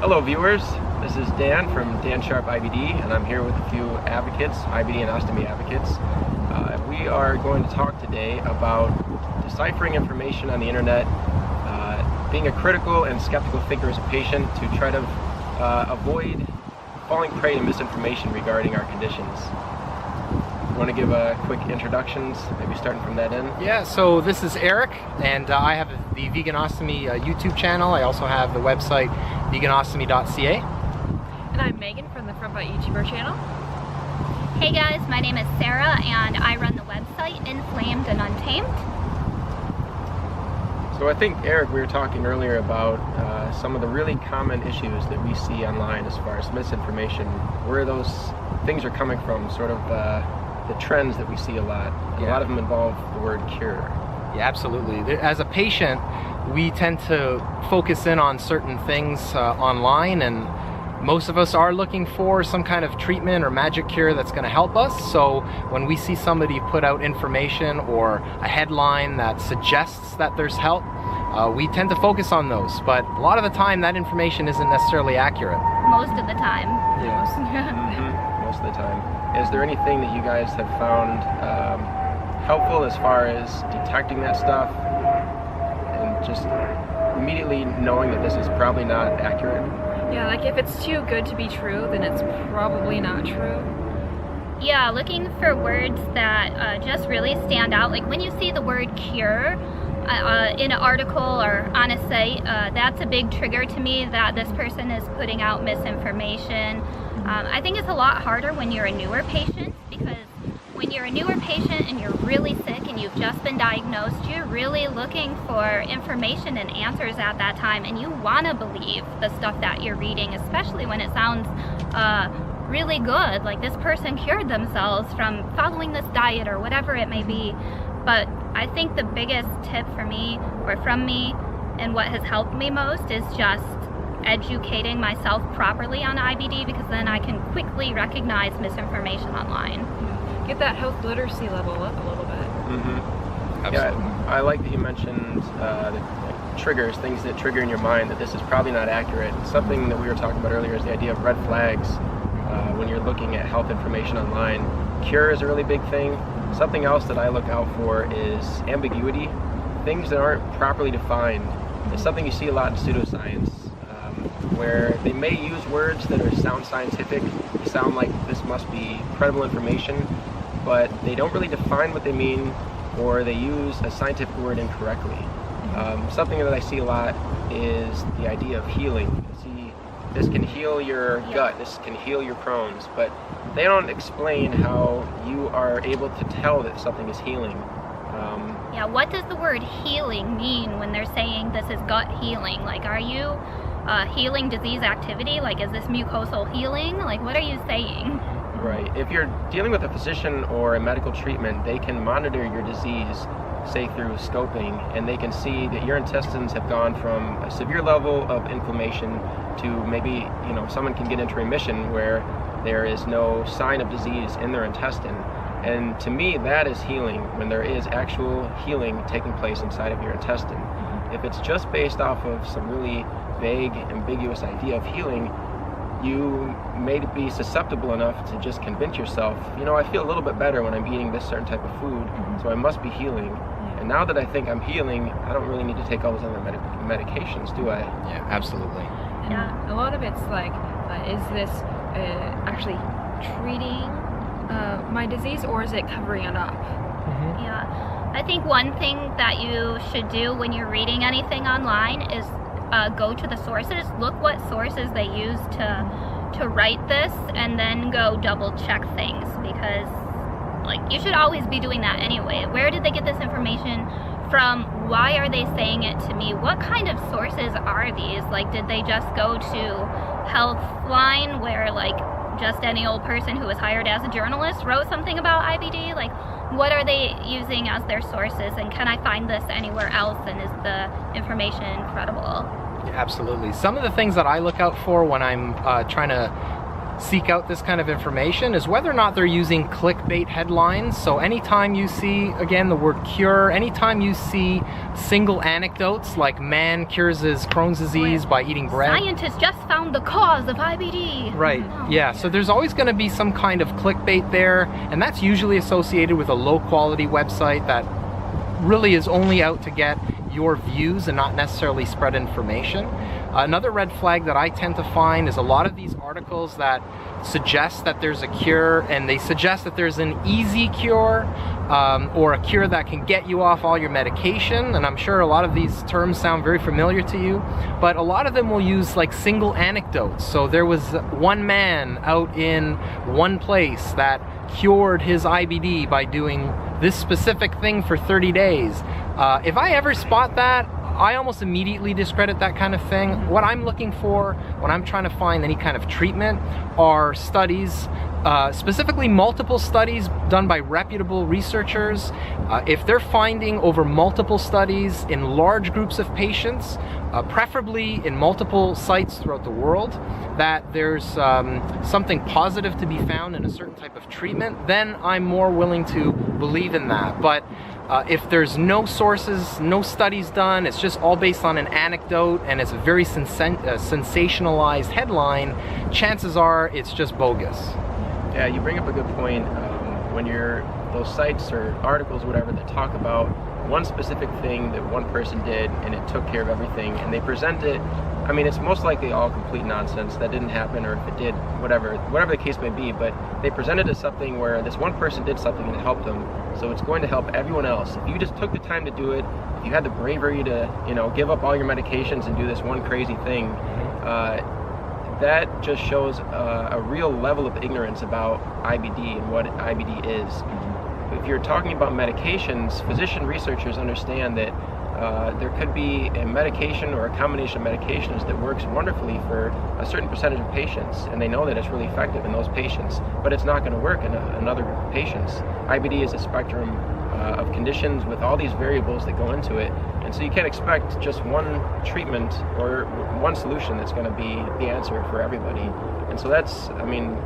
Hello viewers, this is Dan from Dan Sharp IBD, and I'm here with a few advocates, IBD and ostomy advocates. We are going to talk today about deciphering information on the internet, being a critical and skeptical thinker as a patient to try to avoid falling prey to misinformation regarding our conditions. You want to give a quick introductions, maybe starting from that end? Yeah, so this is Eric, and I have the Vegan Ostomy YouTube channel. I also have the website veganostomy.ca. And I'm Megan from the Front Bite YouTuber channel. Hey guys, my name is Sarah, and I run the website Inflamed and Untamed. So I think, Eric, we were talking earlier about some of the really common issues that we see online as far as misinformation, where those things are coming from, sort of the trends that we see a lot. A lot of them involve the word cure. Yeah, absolutely. As a patient, we tend to focus in on certain things online, and most of us are looking for some kind of treatment or magic cure that's going to help us. So when we see somebody put out information or a headline that suggests that there's help, we tend to focus on those. But a lot of the time, that information isn't necessarily accurate. Most of the time. Most of the time. Is there anything that you guys have found helpful as far as detecting that stuff and just immediately knowing that this is probably not accurate? Yeah, like if it's too good to be true, then it's probably not true. Yeah, looking for words that just really stand out. Like when you see the word cure in an article or on a site, that's a big trigger to me that this person is putting out misinformation. I think it's a lot harder when you're a newer patient, because when you're a newer patient and you're really sick and you've just been diagnosed, you're really looking for information and answers at that time, and you want to believe the stuff that you're reading, especially when it sounds really good, like this person cured themselves from following this diet or whatever it may be. But I think the biggest tip for me, or from me, and what has helped me most is just educating myself properly on IBD, because then I can quickly recognize misinformation online. Get that health literacy level up a little bit. Yeah, I like that you mentioned the triggers, things that trigger in your mind that this is probably not accurate. Something that we were talking about earlier is the idea of red flags when you're looking at health information online. Cure is a really big thing. Something else that I look out for is ambiguity, things that aren't properly defined. It's something you see a lot in pseudo-science, where they may use words that sound scientific, sound like this must be credible information, but they don't really define what they mean, or they use a scientific word incorrectly. Something that I see a lot is the idea of healing. See, this can heal your gut, this can heal your Crohn's, but they don't explain how you are able to tell that something is healing. Yeah, what does the word healing mean when they're saying this is gut healing? Like, are you healing disease activity? Like, is this mucosal healing? Like, what are you saying? Right. If you're dealing with a physician or a medical treatment, they can monitor your disease, say through scoping, and they can see that your intestines have gone from a severe level of inflammation to maybe, someone can get into remission where there is no sign of disease in their intestine. And to me, that is healing, when there is actual healing taking place inside of your intestine. If it's just based off of some really vague, ambiguous idea of healing, you may be susceptible enough to just convince yourself, I feel a little bit better when I'm eating this certain type of food, so I must be healing. And now that I think I'm healing, I don't really need to take all those other medications, do I? Yeah, absolutely. And a lot of it's like, is this actually treating my disease, or is it covering it up? Yeah, I think one thing that you should do when you're reading anything online is go to the sources, look what sources they use to write this, and then go double check things, because you should always be doing that anyway. Where did they get this information from? Why are they saying it to me? What kind of sources are these? Like, did they just go to Healthline, where just any old person who was hired as a journalist wrote something about IBD? Like, what are they using as their sources, and can I find this anywhere else, and is the information credible? Yeah, absolutely. Some of the things that I look out for when I'm trying to seek out this kind of information is whether or not they're using clickbait headlines. So anytime you see, again, the word cure, anytime you see single anecdotes like man cures his Crohn's disease by eating bread. Scientists just found the cause of IBD. Right, yeah, so there's always going to be some kind of clickbait there, and that's usually associated with a low quality website that really is only out to get your views and not necessarily spread information. Another red flag that I tend to find is a lot of these articles that suggest that there's a cure, and they suggest that there's an easy cure or a cure that can get you off all your medication, and I'm sure a lot of these terms sound very familiar to you, but a lot of them will use like single anecdotes. So there was one man out in one place that cured his IBD by doing this specific thing for 30 days. If I ever spot that, I almost immediately discredit that kind of thing. What I'm looking for when I'm trying to find any kind of treatment are studies, specifically multiple studies done by reputable researchers. If they're finding over multiple studies in large groups of patients, preferably in multiple sites throughout the world, that there's something positive to be found in a certain type of treatment, then I'm more willing to believe in that. But if there's no sources, no studies done, it's just all based on an anecdote and it's a very sensationalized headline, chances are it's just bogus. Yeah, you bring up a good point. When those sites or articles, whatever, that talk about one specific thing that one person did and it took care of everything, and they present it, I mean, it's most likely all complete nonsense. That didn't happen, or if it did, whatever the case may be, but they presented as something where this one person did something and it helped them, so it's going to help everyone else. If you just took the time to do it, if you had the bravery to, give up all your medications and do this one crazy thing, that just shows a real level of ignorance about IBD and what IBD is. If you're talking about medications, physician researchers understand that there could be a medication or a combination of medications that works wonderfully for a certain percentage of patients, and they know that it's really effective in those patients, but it's not going to work in another group of patients. IBD is a spectrum of conditions with all these variables that go into it, and so you can't expect just one treatment or one solution that's going to be the answer for everybody. And so that's, I mean,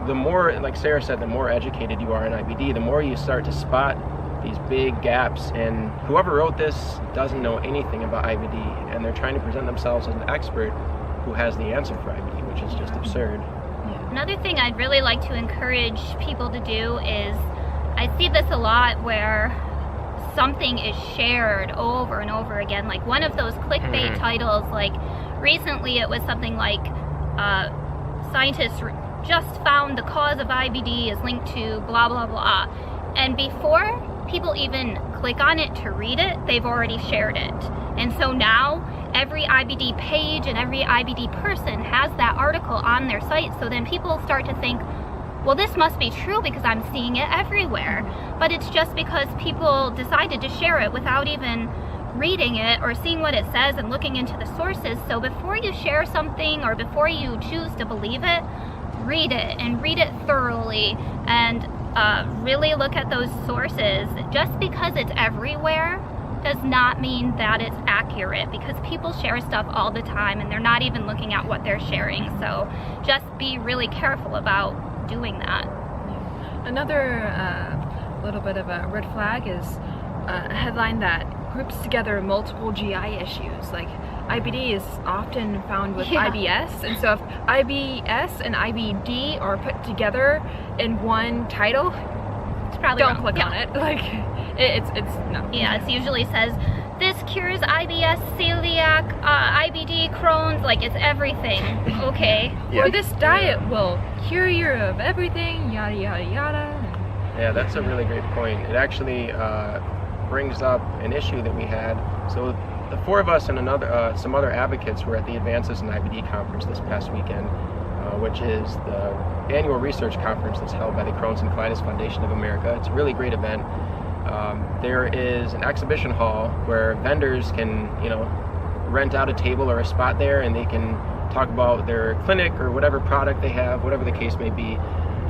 the more, like Sarah said, the more educated you are in IBD, the more you start to spot these big gaps, and whoever wrote this doesn't know anything about IBD, and they're trying to present themselves as an expert who has the answer for IBD, which is just absurd. Another thing I'd really like to encourage people to do is, I see this a lot where something is shared over and over again, like one of those clickbait titles, like recently it was something like scientists just found the cause of IBD is linked to blah blah blah, and before people even click on it to read it, they've already shared it. And so now every IBD page and every IBD person has that article on their site, so then people start to think, well, this must be true because I'm seeing it everywhere. But it's just because people decided to share it without even reading it or seeing what it says and looking into the sources. So before you share something or before you choose to believe it, read it and read it thoroughly, and really look at those sources. Just because it's everywhere does not mean that it's accurate, because people share stuff all the time and they're not even looking at what they're sharing. So just be really careful about doing that. Another little bit of a red flag is a headline that groups together multiple GI issues. Like IBD is often found with IBS, and so if IBS and IBD are put together in one title, it's probably don't wrong. click on it. Like it's no. Yeah, it usually says this cures IBS, celiac, IBD, Crohn's, like it's everything. Okay. Or this diet will cure you of everything, yada yada yada. Yeah, that's a really great point. It actually brings up an issue that we had. So the four of us and some other advocates were at the Advances in IBD conference this past weekend, which is the annual research conference that's held by the Crohn's and Colitis Foundation of America. It's a really great event. There is an exhibition hall where vendors can, rent out a table or a spot there, and they can talk about their clinic or whatever product they have, whatever the case may be.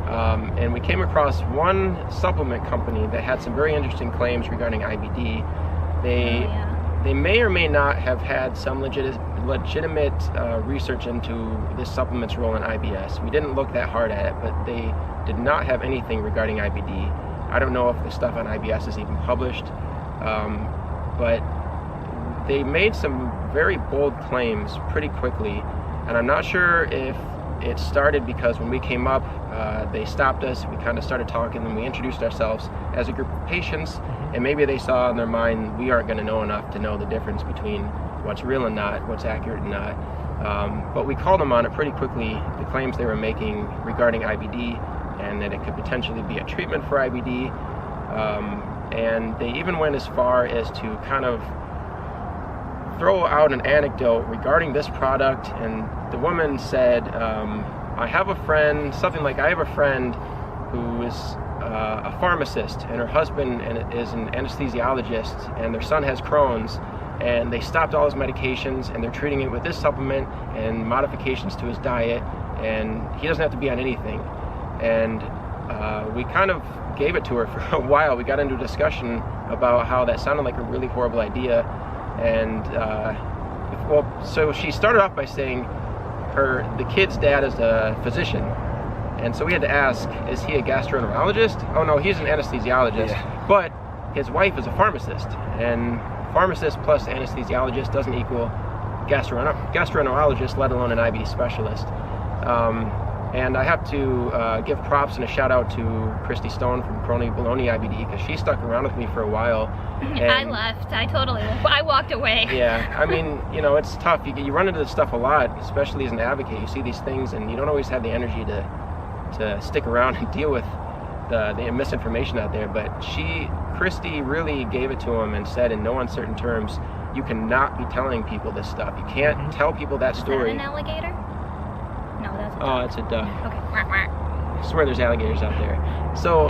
And we came across one supplement company that had some very interesting claims regarding IBD. they may or may not have had some legitimate research into this supplement's role in IBS. We didn't look that hard at it, but they did not have anything regarding IBD. I don't know if the stuff on IBS is even published, but they made some very bold claims pretty quickly, and I'm not sure if it started because when we came up, they stopped us, we kind of started talking, and we introduced ourselves as a group of patients, and maybe they saw in their mind we aren't going to know enough to know the difference between what's real and not, what's accurate and not. But we called them on it pretty quickly, the claims they were making regarding IBD, and that it could potentially be a treatment for IBD. And they even went as far as to kind of throw out an anecdote regarding this product, and the woman said, I have a friend, something like, I have a friend who is a pharmacist, and her husband is an anesthesiologist, and their son has Crohn's, and they stopped all his medications, and they're treating it with this supplement and modifications to his diet, and he doesn't have to be on anything. And we kind of gave it to her for a while. We got into a discussion about how that sounded like a really horrible idea. And so she started off by saying the kid's dad is a physician, and so we had to ask, is he a gastroenterologist? Oh no, he's an anesthesiologist. Yeah. But his wife is a pharmacist, and pharmacist plus anesthesiologist doesn't equal gastroenterologist, let alone an IBD specialist. And I have to give props and a shout out to Christy Stone from Crohn Bologna IBD, because she stuck around with me for a while. I left. I walked away. Yeah, I mean, you know, it's tough. You run into this stuff a lot, especially as an advocate. You see these things, and you don't always have the energy to stick around and deal with the misinformation out there. But Christy really gave it to him and said in no uncertain terms, you cannot be telling people this stuff. You can't tell people that story. Is that an alligator? No, that's a duck. Oh, it's a duck. Okay. I swear there's alligators out there. So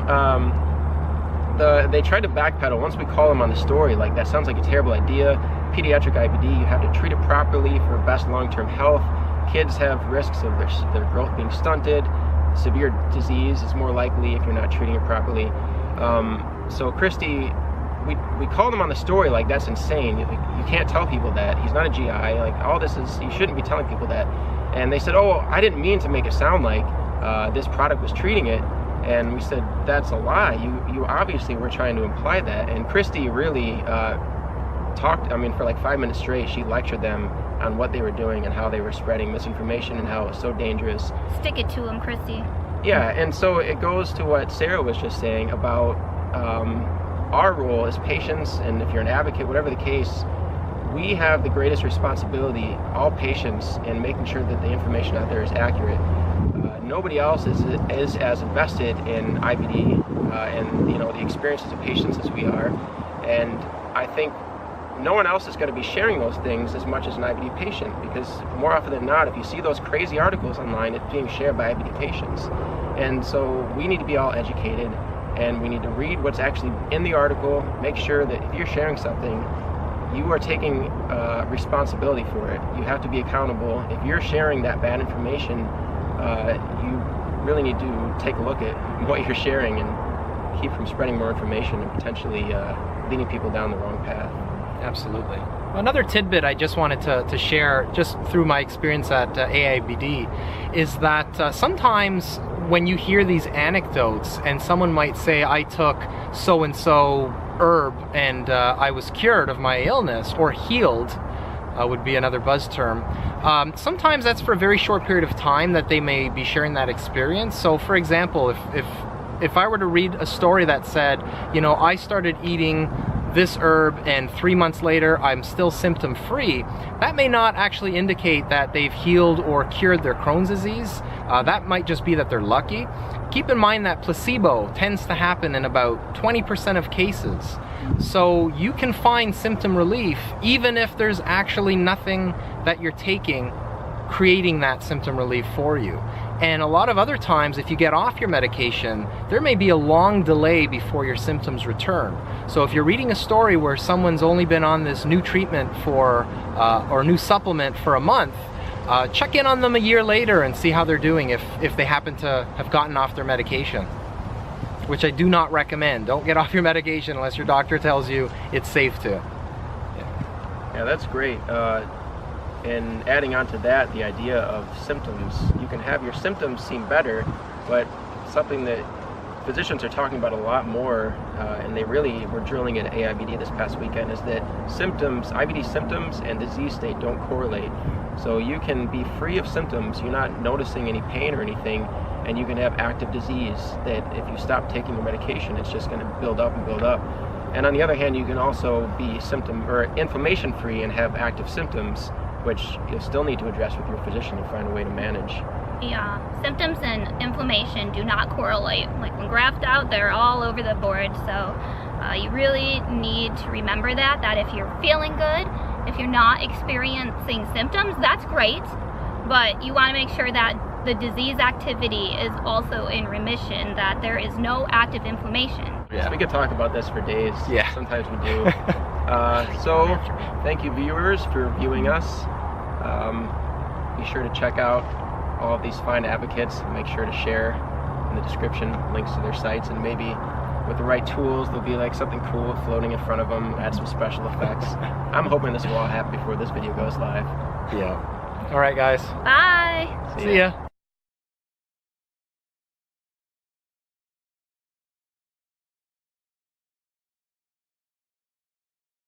they tried to backpedal. Once we call them on the story, like, that sounds like a terrible idea. Pediatric IBD, you have to treat it properly for best long-term health. Kids have risks of their growth being stunted. Severe disease is more likely if you're not treating it properly. So Christy, we called him on the story like, that's insane. You can't tell people that. He's not a GI. Like, all this is, you shouldn't be telling people that. And they said, oh, I didn't mean to make it sound like this product was treating it. And we said, that's a lie. You obviously were trying to imply that. And Christy really talked, I mean, for like 5 minutes straight, she lectured them on what they were doing and how they were spreading misinformation and how it was so dangerous. Stick it to them, Christy. Yeah, and so it goes to what Sarah was just saying about our role as patients, and if you're an advocate, whatever the case, we have the greatest responsibility, all patients, in making sure that the information out there is accurate. Nobody else is as invested in IBD and, you know, the experiences of patients as we are, and I think no one else is going to be sharing those things as much as an IBD patient, because more often than not, if you see those crazy articles online, it's being shared by IBD patients. And so we need to be all educated, and we need to read what's actually in the article, make sure that if you're sharing something, you are taking responsibility for it. You have to be accountable. If you're sharing that bad information, you really need to take a look at what you're sharing and keep from spreading more information and potentially leading people down the wrong path. Absolutely. Another tidbit I just wanted to share, just through my experience at AIBD, is that sometimes when you hear these anecdotes and someone might say, I took so-and-so herb and I was cured of my illness, or healed would be another buzz term. Sometimes that's for a very short period of time that they may be sharing that experience. So for example, if I were to read a story that said, you know, I started eating this herb and 3 months later I'm still symptom free, that may not actually indicate that they've healed or cured their Crohn's disease. That might just be that they're lucky. Keep in mind that placebo tends to happen in about 20% of cases. So you can find symptom relief even if there's actually nothing that you're taking creating that symptom relief for you. And a lot of other times, if you get off your medication, there may be a long delay before your symptoms return. So if you're reading a story where someone's only been on this new treatment for, or new supplement for a month, check in on them a year later and see how they're doing if they happen to have gotten off their medication, which I do not recommend. Don't get off your medication unless your doctor tells you it's safe to. Yeah. Yeah, that's great. And adding on to that, the idea of symptoms. You can have your symptoms seem better, but something that physicians are talking about a lot more, and they really were drilling it at AIBD this past weekend, is that IBD symptoms and disease state don't correlate. So you can be free of symptoms, you're not noticing any pain or anything, and you can have active disease that if you stop taking your medication, it's just going to build up and build up. And on the other hand, you can also be inflammation free and have active symptoms, which you'll still need to address with your physician to find a way to manage. Yeah, symptoms and inflammation do not correlate. Like when graphed out, they're all over the board. So you really need to remember that if you're feeling good, if you're not experiencing symptoms, that's great. But you want to make sure that the disease activity is also in remission, that there is no active inflammation. Yeah. So we could talk about this for days. Yeah. Sometimes we do. So thank you viewers for viewing us. Be sure to check out all of these fine advocates. Make sure to share in the description links to their sites, and maybe with the right tools there'll be like something cool floating in front of them, add some special effects. I'm hoping this will all happen before this video goes live. Yeah. All right, guys. Bye. See ya.